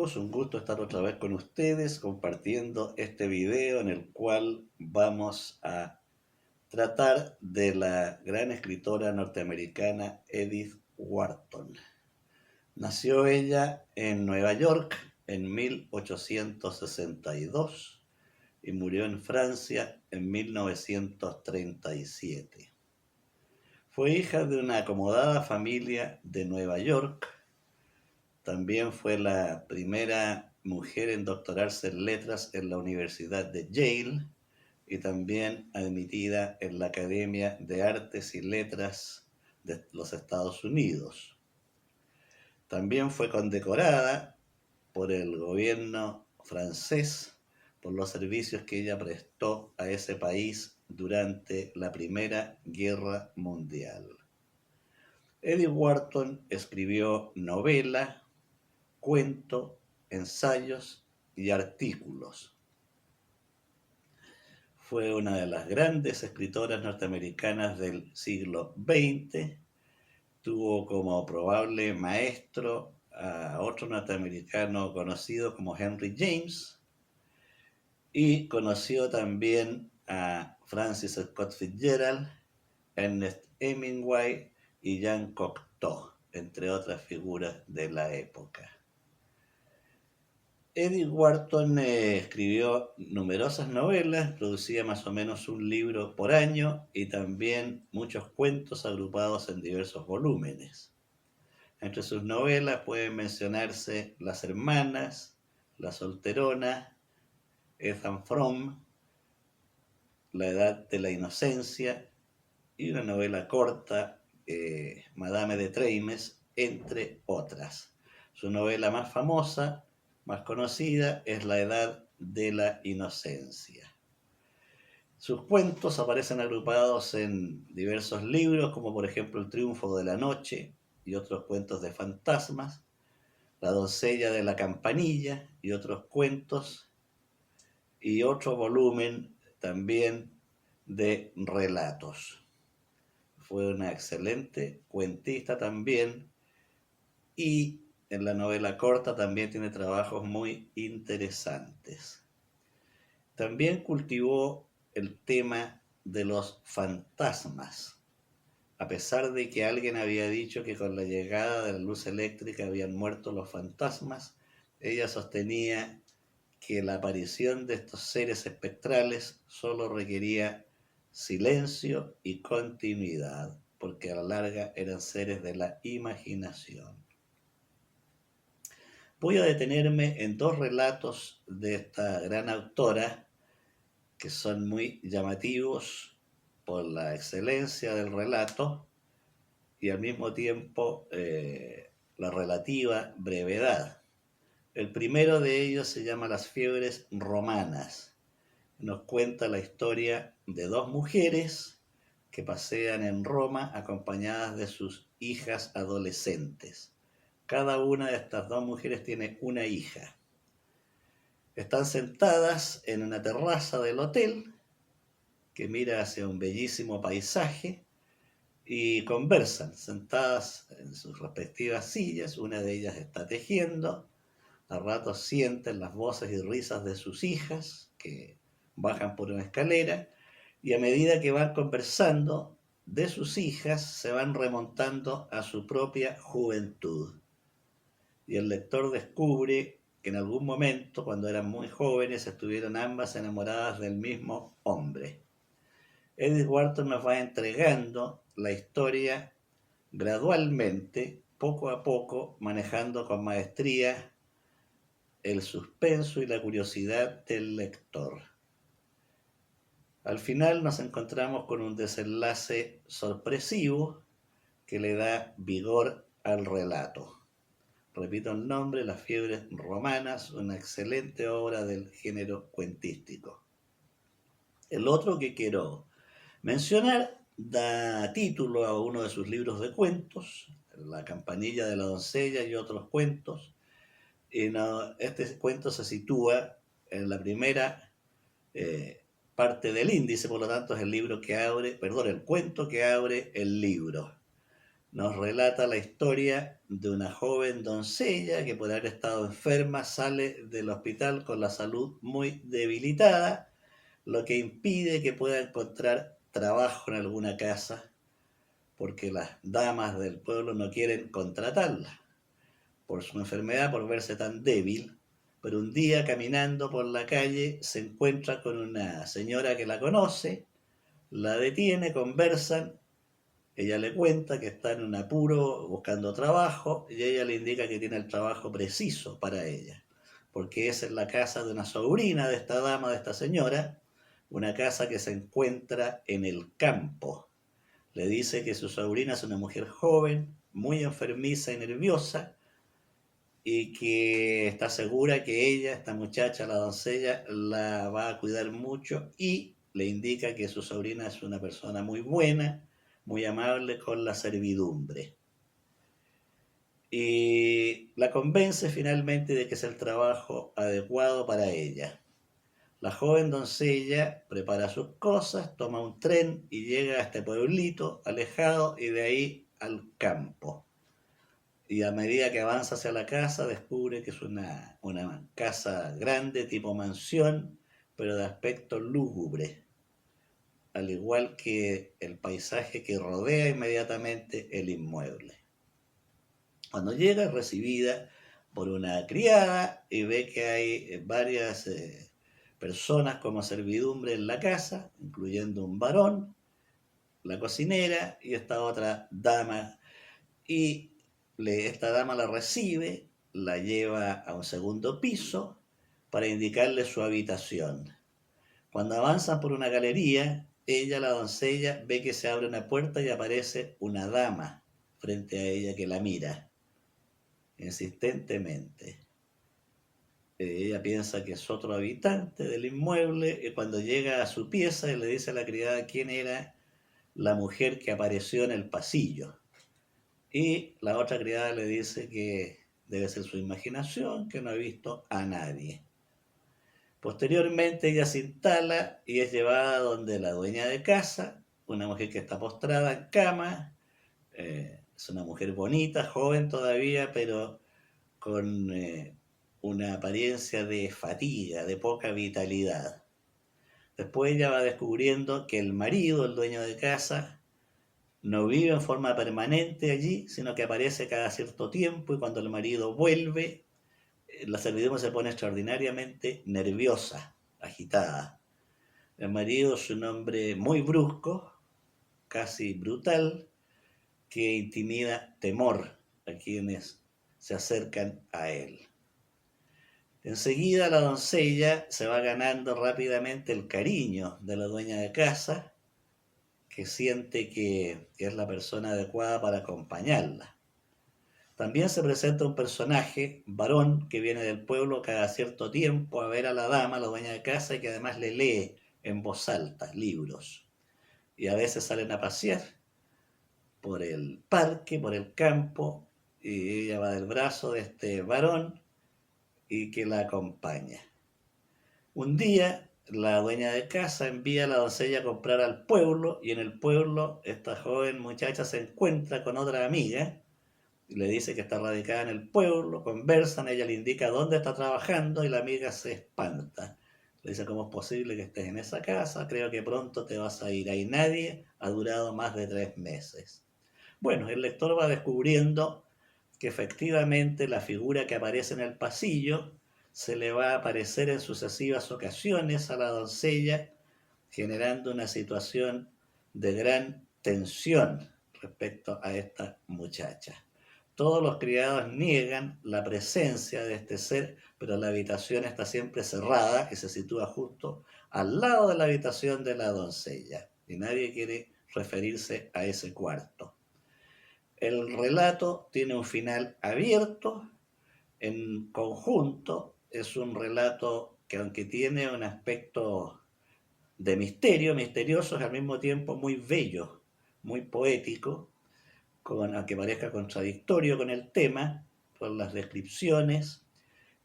amigos, un gusto estar otra vez con ustedes compartiendo este video en el cual vamos a tratar de la gran escritora norteamericana Edith Wharton. Nació ella en Nueva York en 1862 y murió en Francia en 1937. Fue hija de una acomodada familia de Nueva York. También fue la primera mujer en doctorarse en letras en la Universidad de Yale y también admitida en la Academia de Artes y Letras de los Estados Unidos. También fue condecorada por el gobierno francés por los servicios que ella prestó a ese país durante la Primera Guerra Mundial. Edith Wharton escribió novela, cuento, ensayos y artículos. Fue una de las grandes escritoras norteamericanas del siglo XX. Tuvo como probable maestro a otro norteamericano conocido como Henry James y conoció también a Francis Scott Fitzgerald, Ernest Hemingway y Jean Cocteau, entre otras figuras de la época. Edith Wharton escribió numerosas novelas, producía más o menos un libro por año y también muchos cuentos agrupados en diversos volúmenes. Entre sus novelas pueden mencionarse Las Hermanas, La Solterona, Ethan Frome, La Edad de la Inocencia y una novela corta, Madame de Treymes, entre otras. Su novela más famosa, más conocida, es La Edad de la Inocencia. Sus cuentos aparecen agrupados en diversos libros, como por ejemplo El Triunfo de la Noche y otros cuentos de fantasmas, La Doncella de la Campanilla y otros cuentos, y otro volumen también de relatos. Fue una excelente cuentista también, y en la novela corta también tiene trabajos muy interesantes. También cultivó el tema de los fantasmas. A pesar de que alguien había dicho que con la llegada de la luz eléctrica habían muerto los fantasmas, ella sostenía que la aparición de estos seres espectrales solo requería silencio y continuidad, porque a la larga eran seres de la imaginación. Voy a detenerme en dos relatos de esta gran autora que son muy llamativos por la excelencia del relato y al mismo tiempo la relativa brevedad. El primero de ellos se llama Las Fiebres Romanas. Nos cuenta la historia de dos mujeres que pasean en Roma acompañadas de sus hijas adolescentes. Cada una de estas dos mujeres tiene una hija. Están sentadas en una terraza del hotel que mira hacia un bellísimo paisaje y conversan, sentadas en sus respectivas sillas. Una de ellas está tejiendo. A ratos sienten las voces y risas de sus hijas que bajan por una escalera, y a medida que van conversando de sus hijas se van remontando a su propia juventud. Y el lector descubre que en algún momento, cuando eran muy jóvenes, estuvieron ambas enamoradas del mismo hombre. Edith Wharton nos va entregando la historia gradualmente, poco a poco, manejando con maestría el suspenso y la curiosidad del lector. Al final nos encontramos con un desenlace sorpresivo que le da vigor al relato. Repito el nombre, Las Fiebres Romanas, una excelente obra del género cuentístico. El otro que quiero mencionar da título a uno de sus libros de cuentos, La Campanilla de la Doncella y otros cuentos. Y este cuento se sitúa en la primera parte del índice, por lo tanto es el cuento que abre el libro. nos relata la historia de una joven doncella que por haber estado enferma sale del hospital con la salud muy debilitada, lo que impide que pueda encontrar trabajo en alguna casa porque las damas del pueblo no quieren contratarla por su enfermedad, por verse tan débil. Pero un día caminando por la calle se encuentra con una señora que la conoce, la detiene, conversan. Ella le cuenta que está en un apuro buscando trabajo y ella le indica que tiene el trabajo preciso para ella, porque es en la casa de una sobrina de esta dama, de esta señora, una casa que se encuentra en el campo. Le dice que su sobrina es una mujer joven, muy enfermiza y nerviosa, y que está segura que ella, esta muchacha, la doncella, la va a cuidar mucho y le indica que su sobrina es una persona muy buena, muy amable con la servidumbre. Y la convence finalmente de que es el trabajo adecuado para ella. La joven doncella prepara sus cosas, toma un tren y llega a este pueblito alejado y de ahí al campo. Y a medida que avanza hacia la casa, descubre que es una casa grande, tipo mansión, pero de aspecto lúgubre, al igual que el paisaje que rodea inmediatamente el inmueble. Cuando llega es recibida por una criada y ve que hay varias personas como servidumbre en la casa, incluyendo un varón, la cocinera y esta otra dama, y esta dama la recibe, la lleva a un segundo piso para indicarle su habitación. Cuando avanzan por una galería, ella, la doncella, ve que se abre una puerta y aparece una dama frente a ella que la mira insistentemente. Ella piensa que es otro habitante del inmueble y cuando llega a su pieza le dice a la criada quién era la mujer que apareció en el pasillo. Y la otra criada le dice que debe ser su imaginación, que no ha visto a nadie. Posteriormente ella se instala y es llevada donde la dueña de casa, una mujer que está postrada en cama, es una mujer bonita, joven todavía, pero con una apariencia de fatiga, de poca vitalidad. Después ella va descubriendo que el marido, el dueño de casa, no vive en forma permanente allí, sino que aparece cada cierto tiempo y cuando el marido vuelve, la servidumbre se pone extraordinariamente nerviosa, agitada. El marido es un hombre muy brusco, casi brutal, que intimida temor a quienes se acercan a él. Enseguida la doncella se va ganando rápidamente el cariño de la dueña de casa, que siente que es la persona adecuada para acompañarla. También se presenta un personaje, varón, que viene del pueblo cada cierto tiempo a ver a la dama, la dueña de casa, y que además le lee en voz alta libros. Y a veces salen a pasear por el parque, por el campo, y ella va del brazo de este varón y que la acompaña. Un día la dueña de casa envía a la doncella a comprar al pueblo y en el pueblo esta joven muchacha se encuentra con otra amiga y le dice que está radicada en el pueblo, conversan, ella le indica dónde está trabajando y la amiga se espanta. Le dice, ¿cómo es posible que estés en esa casa? Creo que pronto te vas a ir. Ahí nadie ha durado más de 3 meses. Bueno, el lector va descubriendo que efectivamente la figura que aparece en el pasillo se le va a aparecer en sucesivas ocasiones a la doncella, generando una situación de gran tensión respecto a esta muchacha. Todos los criados niegan la presencia de este ser, pero la habitación está siempre cerrada y se sitúa justo al lado de la habitación de la doncella. Y nadie quiere referirse a ese cuarto. El relato tiene un final abierto, en conjunto es un relato que aunque tiene un aspecto de misterio, misterioso, es al mismo tiempo muy bello, muy poético, aunque parezca contradictorio con el tema, por las descripciones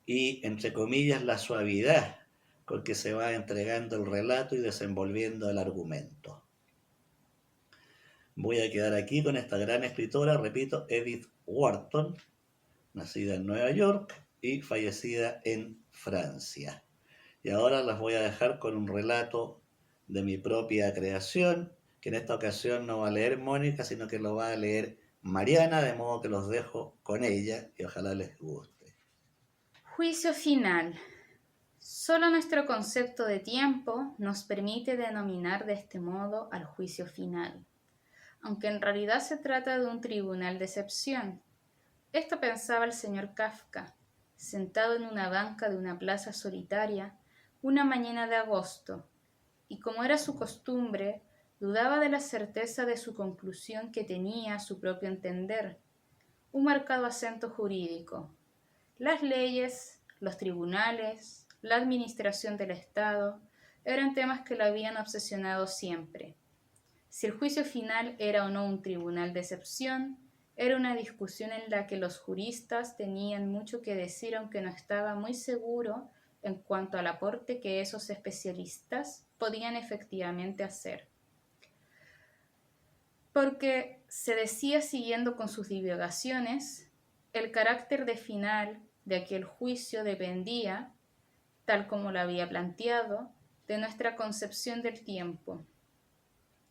y, entre comillas, la suavidad con que se va entregando el relato y desenvolviendo el argumento. Voy a quedar aquí con esta gran escritora, repito, Edith Wharton, nacida en Nueva York y fallecida en Francia. Y ahora las voy a dejar con un relato de mi propia creación, que en esta ocasión no va a leer Mónica, sino que lo va a leer Mariana, de modo que los dejo con ella y ojalá les guste. Juicio final. Solo nuestro concepto de tiempo nos permite denominar de este modo al juicio final, aunque en realidad se trata de un tribunal de excepción. Esto pensaba el señor Kafka, sentado en una banca de una plaza solitaria, una mañana de agosto, y como era su costumbre, dudaba de la certeza de su conclusión que tenía a su propio entender, un marcado acento jurídico. Las leyes, los tribunales, la administración del Estado, eran temas que lo habían obsesionado siempre. Si el juicio final era o no un tribunal de excepción, era una discusión en la que los juristas tenían mucho que decir, aunque no estaba muy seguro en cuanto al aporte que esos especialistas podían efectivamente hacer. Porque, se decía siguiendo con sus divagaciones, el carácter de final de aquel juicio dependía, tal como lo había planteado, de nuestra concepción del tiempo.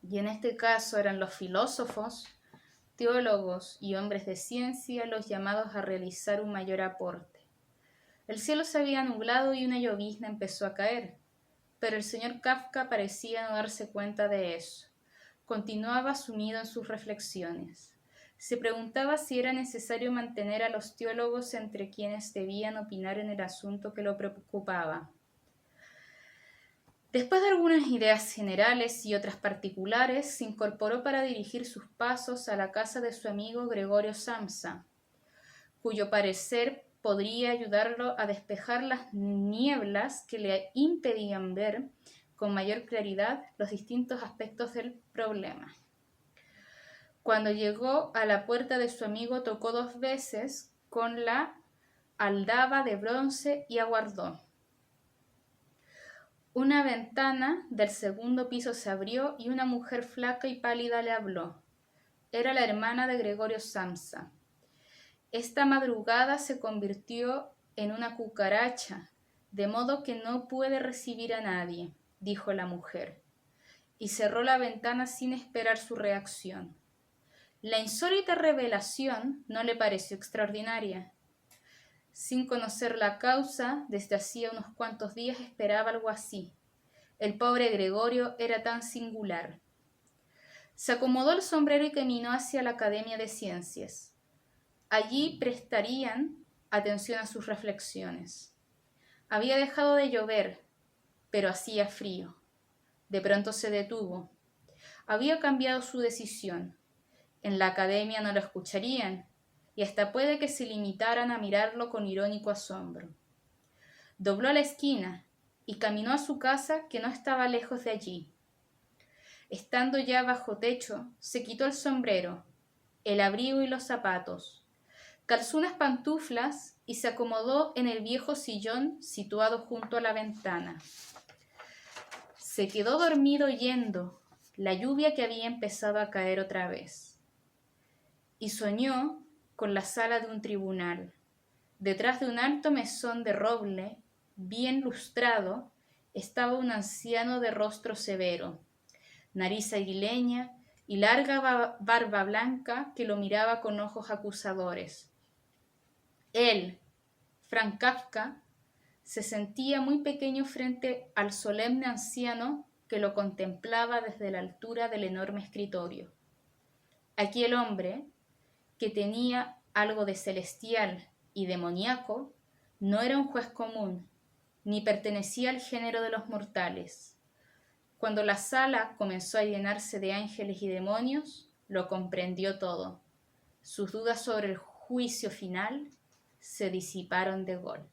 Y en este caso eran los filósofos, teólogos y hombres de ciencia los llamados a realizar un mayor aporte. El cielo se había nublado y una llovizna empezó a caer, pero el señor Kafka parecía no darse cuenta de eso. Continuaba sumido en sus reflexiones. Se preguntaba si era necesario mantener a los teólogos entre quienes debían opinar en el asunto que lo preocupaba. Después de algunas ideas generales y otras particulares, se incorporó para dirigir sus pasos a la casa de su amigo Gregorio Samsa, cuyo parecer podría ayudarlo a despejar las nieblas que le impedían ver con mayor claridad los distintos aspectos del problema. Cuando llegó a la puerta de su amigo, tocó 2 veces con la aldaba de bronce y aguardó. Una ventana del segundo piso se abrió y una mujer flaca y pálida le habló. Era la hermana de Gregorio Samsa. Esta madrugada se convirtió en una cucaracha, de modo que no puede recibir a nadie, dijo la mujer, y cerró la ventana sin esperar su reacción. La insólita revelación no le pareció extraordinaria. Sin conocer la causa, desde hacía unos cuantos días esperaba algo así. El pobre Gregorio era tan singular. Se acomodó el sombrero y caminó hacia la Academia de Ciencias. Allí prestarían atención a sus reflexiones. Había dejado de llover, pero hacía frío. De pronto se detuvo. Había cambiado su decisión. En la academia no lo escucharían, y hasta puede que se limitaran a mirarlo con irónico asombro. Dobló la esquina y caminó a su casa, que no estaba lejos de allí. Estando ya bajo techo, se quitó el sombrero, el abrigo y los zapatos, calzó unas pantuflas y se acomodó en el viejo sillón situado junto a la ventana. Se quedó dormido oyendo la lluvia que había empezado a caer otra vez. Y soñó con la sala de un tribunal. Detrás de un alto mesón de roble, bien lustrado, estaba un anciano de rostro severo, nariz aguileña y larga barba blanca que lo miraba con ojos acusadores. Él, Franz Kafka, se sentía muy pequeño frente al solemne anciano que lo contemplaba desde la altura del enorme escritorio. Aquel hombre, que tenía algo de celestial y demoníaco, no era un juez común, ni pertenecía al género de los mortales. Cuando la sala comenzó a llenarse de ángeles y demonios, lo comprendió todo. Sus dudas sobre el juicio final se disiparon de golpe.